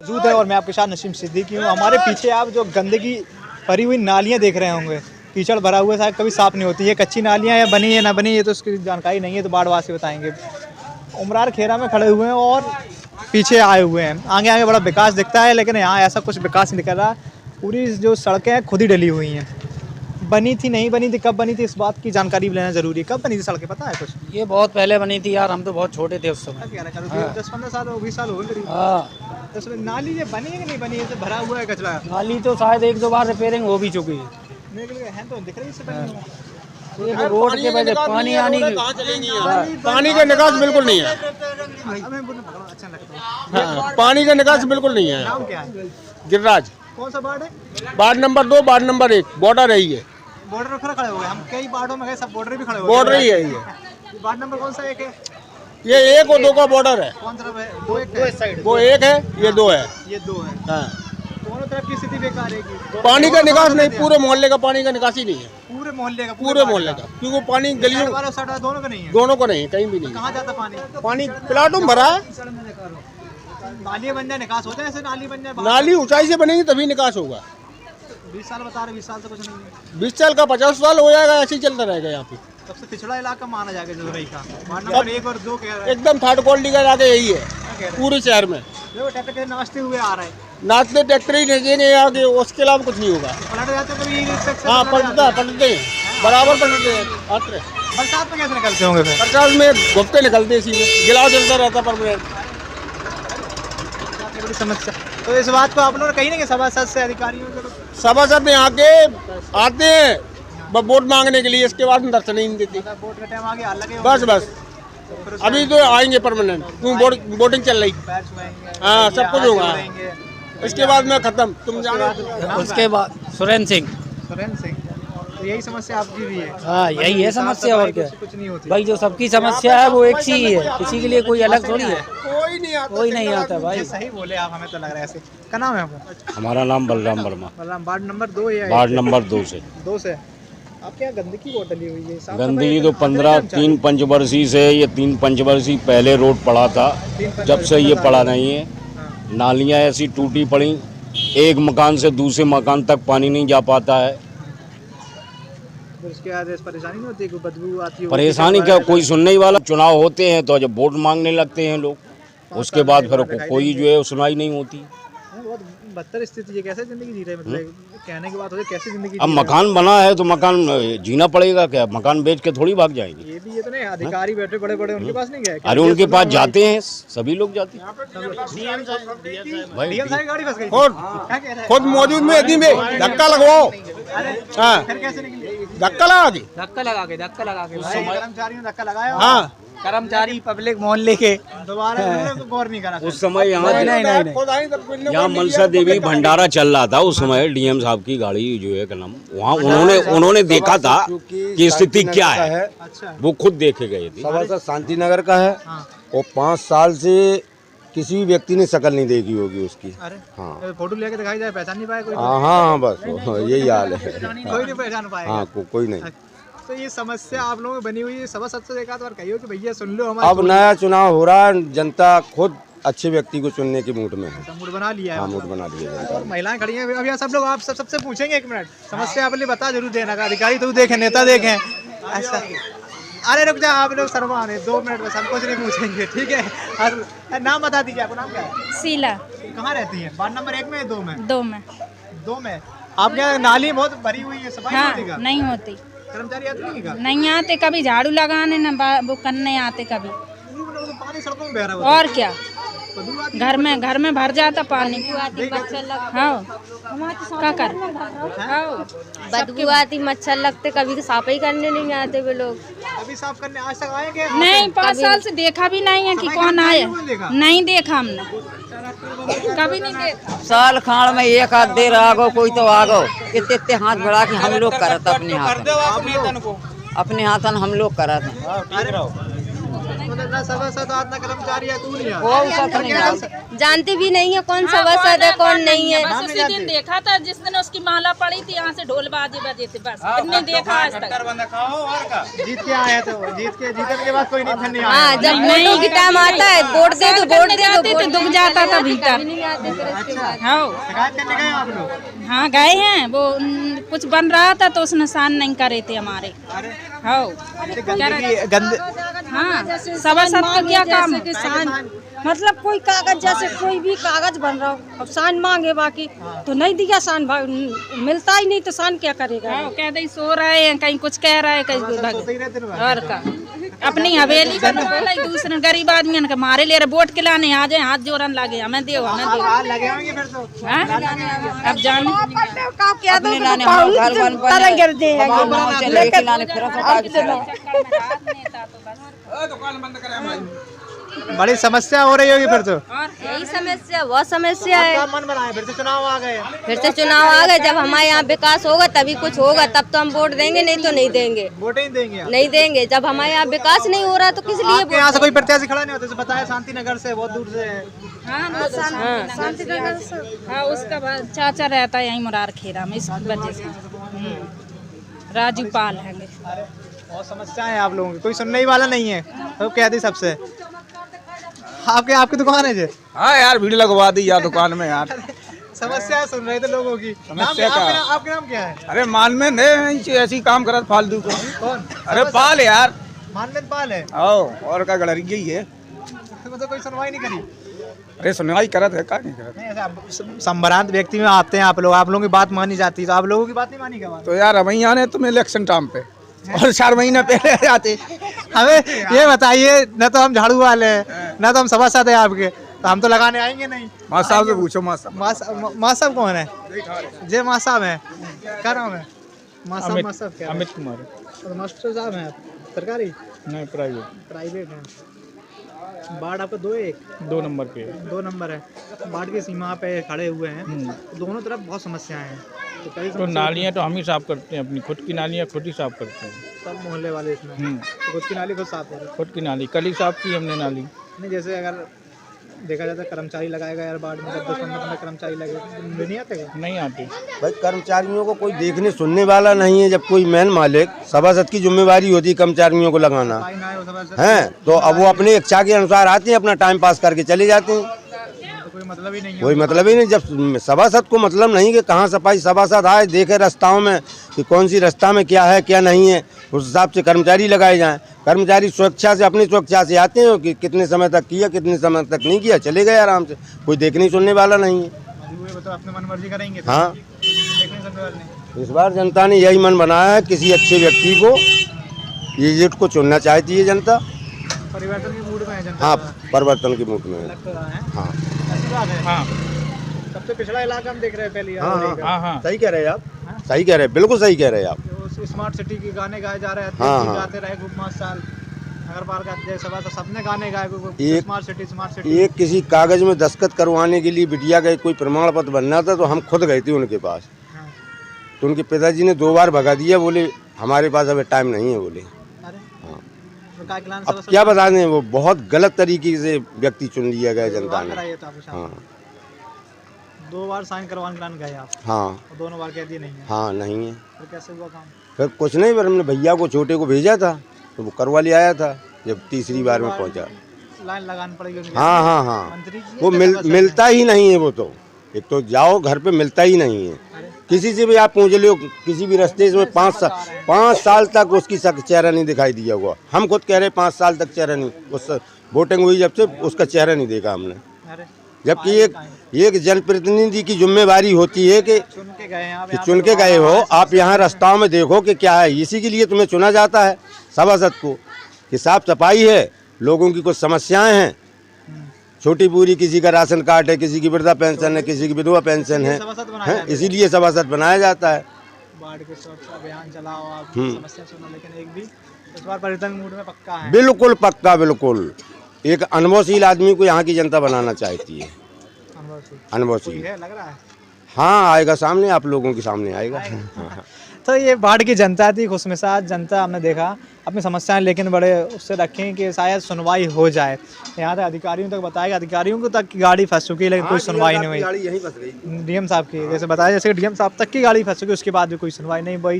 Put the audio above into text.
मौजूद है और मैं आपके साथ नसीम सिद्दीकी हूँ। हमारे पीछे आप जो गंदगी भरी हुई नालियाँ देख रहे होंगे, कीचड़ भरा हुआ है, शायद कभी साफ़ नहीं होती है। कच्ची नालियाँ या बनी है ना बनी, ये तो उसकी जानकारी नहीं है, तो बाढ़वासी बताएंगे। उमरार खेरा में खड़े हुए हैं और पीछे आए हुए हैं। आगे आगे बड़ा विकास दिखता है, लेकिन यहाँ ऐसा कुछ विकास नहीं दिख रहा। पूरी जो सड़कें हैं खुद ही डली हुई हैं। बनी थी नहीं बनी थी, कब बनी थी इस बात की जानकारी भी लेना जरूरी है। कब बनी थी सड़कें, पता है कुछ? ये बहुत पहले बनी थी यार, हम तो बहुत छोटे थे उस समय। 10-15 साल 20 साल हो गए करीब। हाँ, तो उसमें नाली ये बनी है कि नहीं बनी है, तो भरा हुआ है कचरा। नाली तो शायद 1-2 बार रिपेयरिंग हो भी चुकी है। मेरे को है तो दिख रही है इससे बनी हुई। ये रोड के वजह पानी आने की पानी का निकास बिल्कुल नहीं है। अच्छा लगता है। हाँ, पानी का निकास बिल्कुल नहीं है। नाम क्या है? गिरिराज, कौन सा वार्ड है? Ward number 2, ward number 1, border है ये। बॉर्डर पर खड़े हुए हम, कई वार्डों में गए, सब बॉर्डर भी खड़े हुए। बॉर्डर ही है ये। वार्ड नंबर कौन सा? 1 है। ये 1 और 2 का बॉर्डर है। कौन सा है? 2 1 है। वो 1 है, ये 2 है। ये 2 है। हाँ, दोनों तरफ की स्थिति बेकार है कि पानी का निकास नहीं, पूरे मोहल्ले का पानी का निकास ही नहीं है। पूरे मोहल्ले का, पूरे मोहल्ले का, क्योंकि पानी गलियों वाला साइड वाला दोनों का नहीं है। दोनों को नहीं, कहीं भी नहीं। कहाँ जाता पानी? पानी प्लाटों में भरा है। नाली बन जाए, निकास होता है ऐसे? नाली बन जाए, नाली ऊंचाई से बनेगी तभी निकास होगा। 20 साल बता रहे, 20 साल तो कुछ नहीं है। 20 साल का 50 साल हो जाएगा, ऐसे ही चलता रहेगा यहाँ पे। सबसे पिछड़ा इलाका माना जाएगा जोरई का। वार्ड नंबर 1 और 2 कह रहे हैं। एकदम थर्ड क्वालिटी का इलाका यही है क्या कह रहे हैं? पूरे शहर में। देखो ट्रैक्टर के नाचते हुए आ रहे हैं। नाचते ट्रैक्टर ही भेजेंगे आगे, उसके अलावा कुछ नहीं होगा। पलट जाते हो कभी? हाँ, पलटते हैं, बराबर पलटते हैं। आते बरसात में कैसे निकलते होंगे फिर? बरसात में घुपते निकलते सीधे, गिलाव चलता रहता परमानेंट। बड़ी समस्या। तो इस बात को आप लोगों ने कही नहीं कि सभासद से अधिकारियों को? सभासद यहाँ के आते हैं बस वोट मांगने के लिए, इसके बाद में दर्शन ही नहीं देती। वोट का टाइम आ गया, लगे बस अभी तो आएंगे परमानेंट, क्यों वोटिंग चल रही। पैर छुआएंगे। हाँ, सब कुछ होगा। जोड़ेंगे। इसके बाद में खत्म, तुम जानो। उसके बाद सुरेंद्र सिंह। सुरेंद्र सिंह, तो यही समस्या आपकी भी है? हाँ, यही है समस्या, और क्या। कुछ नहीं होती भाई जो सबकी समस्या है वो एक सी ही है, किसी के लिए कोई अलग थोड़ी है। कोई नहीं आता, कोई नहीं आता भाई। ये सही बोले आप, हमें तो लग रहा है ऐसे। क्या नाम है आपका? हमारा नाम बलराम वर्मा, बलराम। वार्ड नंबर 2 या वार्ड नंबर 2 से। 2 से। आपके यहाँ गंदगी बहुत डली हुई है। साफ गंदगी सफाई तो का 3 पंचवर्षीय से, ये 3 पंचवर्षीय पहले रोड पड़ा था, जब से ये पड़ा नहीं है। नालियाँ ऐसी टूटी पड़ी, एक मकान से दूसरे मकान तक पानी नहीं जा पाता है। फिर उसके बाद परेशानी नहीं होती? कोई बदबू आती है? परेशानी क्या, कोई सुनने ही वाला। चुनाव होते हैं तो जब वोट मांगने लगते हैं लोग, उसके बाद फिर कोई जो है सुनवाई नहीं होती। बहुत बदतर स्थिति है। कैसे जिंदगी जी रहे? मतलब कहने की बात होती है, कैसे जिंदगी अब जी मकान बना है तो मकान जीना पड़ेगा, क्या मकान बेच के थोड़ी भाग जाएंगे। रहे? ये तो नहीं, अधिकारी बैठे बड़े बड़े, उनके पास नहीं गए? अरे उनके पास जाते हैं, सभी लोग जाते हैं। डीएम साहब गाड़ी फंस गई। और क्या कह रहे हैं? खुद मौजूद में यदि में धक्का लगवाओ। हाँ, फिर कैसे निकली? धक्का लगा के। धक्का लगा के भाई, कर्मचारियों ने धक्का लगाया। हाँ, कर्मचारी पब्लिक मोहल्ले के। दोबारा गौर नहीं करा। उस समय यहाँ खुद आई तब मिलने यहाँ को मनसा देवी भंडारा चल रहा था उस समय। डीएम साहब की गाड़ी जो है क्या नाम, वहाँ उन्होंने देखा था कि स्थिति क्या है, अच्छा। वो खुद देखे गए थे। सभासद शांति नगर का है हाँ। और 5 साल से किसी भी व्यक्ति ने शक्ल नहीं देखी होगी उसकी। अरे हाँ फोटो लेके दिखाई जाए, पहचान नहीं पाया कोई? हाँ, बस यही हाल है। कोई नहीं पहचान पाएगा। हाँ, कोई नहीं। तो ये समस्या आप लोगों की बनी हुई है। सभा सबसे एक आध बार कहियो कि भैया सुन लो हमारी। अब नया चुनाव हो रहा है, जनता खुद अच्छे व्यक्ति को चुनने की मूड में है। मूड बना लिया है। हाँ, मूड बना दिया जनता। और महिलाएं खड़ी हैं अभी। यहाँ सब लोग आप सबसे पूछेंगे, 1 मिनट, समस्या अपनी बता जरूर देना। अधिकारी तो देखें, नेता देखें, ऐसा। अरे रुक जा, आप लोग शर्मा रहे, 2 मिनट बस, हम कुछ नहीं पूछेंगे, ठीक है? और नाम बता दीजिए, आपका नाम क्या है? शीला। कहाँ रहती है? वार्ड नंबर 1 में या 2 में? 2 में। 2 में। आपके यहाँ नाली बहुत भरी हुई है, सफाई हाँ, होती है? नहीं होती। कर्मचारी आते नहीं? नहीं आते, कभी झाड़ू लगाने न वो करने आते कभी। पानी सड़कों में बह रहा है। और क्या, घर में भर जाता पानी। हाँ, क्या कर? बदबू आती, मच्छर लगते, कभी साफ ही करने नहीं आते वे लोग। अभी साफ करने आज तक आए क्या? नहीं, 5 साल से देखा भी नहीं है कि कौन आया। नहीं देखा हमने, कभी नहीं देखा। साल खाड़ में एक आध देर आगो, कोई तो आगो, इतने हाथ बढ़ा के हम लोग करत अपने हाथन हम लोग करत। ना सभासद ना कर्मचारी है, तू नहीं जानते भी नहीं है कौन सभासद है कौन नहीं है। बस उसी दिन देखा था जिस दिन उसकी माला पड़ी थी, यहाँ से ढोल बाजे बजे थे, बस इतने देखा आज तक। जीत के आए थे वो, जीतने के बाद कोई नहीं फिर नहीं आया। हाँ, जब वोटों की टाइम आता है वोट दे दो वोट दे दो, तो दुख जाता था भीतर। हाँ शिकायत करने गए आप लोग? हाँ गए हैं, वो कुछ बन रहा था तो उस निशान नहीं करे थे हमारे। हाँ हाँ, सभासद का क्या काम है? मतलब कोई कागज जैसे कोई भी कागज बन रहा हो, अब सान मांगे बाकी तो नहीं दिया, सान मिलता ही नहीं तो सान क्या करेगा। हाँ, कह दे सो रहे हैं, कहीं कुछ कह रहा है, कहीं और का अपनी हवेली पर बोला दूसरे गरीब आदमी के मारे ले रहे, वोट के लाने आ जाए, हाथ जोड़न लगे हमें दो हमें दो लगे होंगे फिर तो। अब जाने बड़ी समस्या हो रही होगी फिर तो। यही समस्या, बहुत समस्या है। क्या मन बनाए, फिर से चुनाव आ गए? फिर से चुनाव आ गए, जब हमारे यहाँ विकास होगा तभी कुछ होगा, तब तो हम वोट देंगे, नहीं तो नहीं देंगे। वोट ही देंगे आप? नहीं देंगे, जब हमारे यहाँ विकास नहीं हो रहा तो किस लिए? आपके यहाँ से कोई प्रत्याशी खड़ा नहीं होता? जैसे बताया शांति नगर से, बहुत दूर से। शांति नगर से। हाँ, उसका चाचा रहता है यहीं मुरार खेरा में, इस वजह से राजू पाल है। बहुत समस्या है आप लोगों की, कोई सुनने ही वाला नहीं है, तो कहती सबसे। आपकी दुकान है जी? हाँ यार, भीड़ लगवा दी यार दुकान में यार। समस्या सुन रहे थे लोगों की। समस्या का आपके नाम क्या है? अरे मानवेंद है, ऐसी काम करा फालतू को। कौन? अरे पाल यार, मानवेंद पाल है। और का गड़री यही है। तो कोई सुनवाई नहीं करी? अरे सुनवाई करत है, का नहीं करत? नहीं, ऐसा संभ्रांत व्यक्ति में आते हैं आप लोगों की बात मानी जाती है, तो आप लोगों की बात नहीं मानी क्या? तो यार वही आने तुम इलेक्शन टाइम पे और 4 महीने पहले आते। हमें ये बताइए, न तो हम झाड़ू वाले हैं, न तो हम सभासद है आपके, तो हम तो लगाने आएंगे नहीं। माँ साहब से पूछो। माँ साहब कौन है? जय माँ साहब है। क्या नाम है? माँ साहब क्या? अमित कुमार। तो मास्टर साहब हैं सरकारी? नहीं, प्राइवेट है। वार्ड आपका 2 नंबर पे? 2 नंबर है। वार्ड की सीमा पे खड़े हुए हैं, दोनों तरफ बहुत समस्याएं हैं। तो नालियाँ तो हम ही साफ करते हैं, अपनी खुद की नालियाँ खुद ही साफ करते हैं। सब मोहल्ले वाले इसमें तो खुद की नाली खुद साफ करें? खुद की नाली कल ही साफ की हमने नाली। नहीं, जैसे अगर देखा जाता है कर्मचारी लगाएगा यार वार्ड में, 10-15 कर्मचारी लगे, नहीं आते क्या? नहीं आते भाई, कर्मचारियों को कोई देखने सुनने वाला नहीं है। जब कोई मेन मालिक, सभासद की जिम्मेवारी होती है कर्मचारियों को लगाना है, तो अब वो अपने इच्छा के अनुसार आते हैं, अपना टाइम पास करके चले जाते हैं। कोई मतलब ही नहीं है। कोई मतलब ही नहीं। जब सभासद को मतलब नहीं कि कहाँ सफाई, सभासद आए देखे रास्ताओं में कि कौन सी रास्ता में क्या है क्या नहीं है, उस हिसाब से कर्मचारी लगाए जाएं। कर्मचारी स्वेच्छा से, अपनी स्वेच्छा से आते हैं कि कितने समय तक किया, कितने समय तक नहीं किया, चले गए आराम से, कोई देखने सुनने वाला नहीं है। तो अपने मनमर्जी करेंगे? हाँ, देखने सुनने वाले नहीं। इस बार जनता ने यही मन बनाया है, किसी अच्छे व्यक्ति को, ये को चुनना चाहती है जनता। परिवर्तन की मूड में है जनता? हाँ, परिवर्तन की मूड में है। हाँ हाँ, सबसे पिछड़ा इलाका हम देख रहे हैं पहले। हाँ, सही कह रहे हैं आप, सही कह रहे हैं, बिल्कुल सही कह रहे हैं आप। स्मार्ट सिटी के गाने गाए जा रहे हैं, गाते रहे खूब 5 साल। नगर पालिका सभा तो सबने गाने गाए, स्मार्ट सिटी। एक किसी कागज में दस्तखत करवाने के लिए बिटिया का कोई प्रमाण पत्र बनना था, तो हम खुद गए थे उनके पास। तो उनके पिताजी ने 2 बार भगा दिया, बोले हमारे पास अभी टाइम नहीं है, बोले। अब क्या बता दें, वो बहुत गलत तरीके से व्यक्ति चुन लिया गया जनता ने। हाँ, 2 बार साइन करवाने गए आप? हाँ, दोनों बार कह दिए नहीं है। हाँ, नहीं है। फिर कैसे हुआ काम? फिर कुछ नहीं, पर हमने भैया को, छोटे को भेजा था, तो वो करवा ले आया था जब तीसरी बार में पहुंचा। लाइन लगानी पड़ेगी? हाँ, वो मिलता ही नहीं है। वो तो एक तो जाओ घर पे मिलता ही नहीं है। किसी से भी आप पूछ लो, किसी भी रास्ते से 5 साल तक उसकी चेहरा नहीं दिखाई दिया हुआ। हम खुद कह रहे 5 साल तक चेहरा नहीं, उस वोटिंग हुई जब से उसका चेहरा नहीं देखा हमने। जबकि एक जनप्रतिनिधि की जिम्मेवारी होती है कि चुन के गए हो आप, यहाँ रास्ताओं में देखो कि क्या है। इसी के लिए तुम्हें चुना जाता है सभासद को, कि साफ सफाई है, लोगों की कुछ समस्याएं हैं, छोटी पूरी, किसी का राशन कार्ड है, किसी की वृद्धा पेंशन है, किसी की विधवा पेंशन है, इसीलिए सभासद बनाया जाता है। वार्ड के सुरक्षा अभियान चलाओ आप, समस्या सुनो, लेकिन एक भी इस बार परिवर्तन मूड में पक्का है? बिल्कुल पक्का, बिल्कुल। एक अनुभवशील आदमी को यहाँ की जनता बनाना चाहती है। अनुभवशील है लग रहा है? हाँ, आएगा सामने, आप लोगों के सामने आएगा। तो ये बाढ़ की जनता थी, खुशमिजाज जनता, हमने देखा अपनी समस्याएं लेकिन बड़े उससे रखें कि शायद सुनवाई हो जाए। यहाँ तक अधिकारियों तक बताया, अधिकारियों को तक की गाड़ी फंस चुकी है लेकिन कोई सुनवाई नहीं हुई। गाड़ी यहीं फंस गई। डीएम साहब की जैसे बताया, जैसे डीएम साहब तक की गाड़ी फंस चुकी, उसके बाद भी कोई सुनवाई नहीं। वही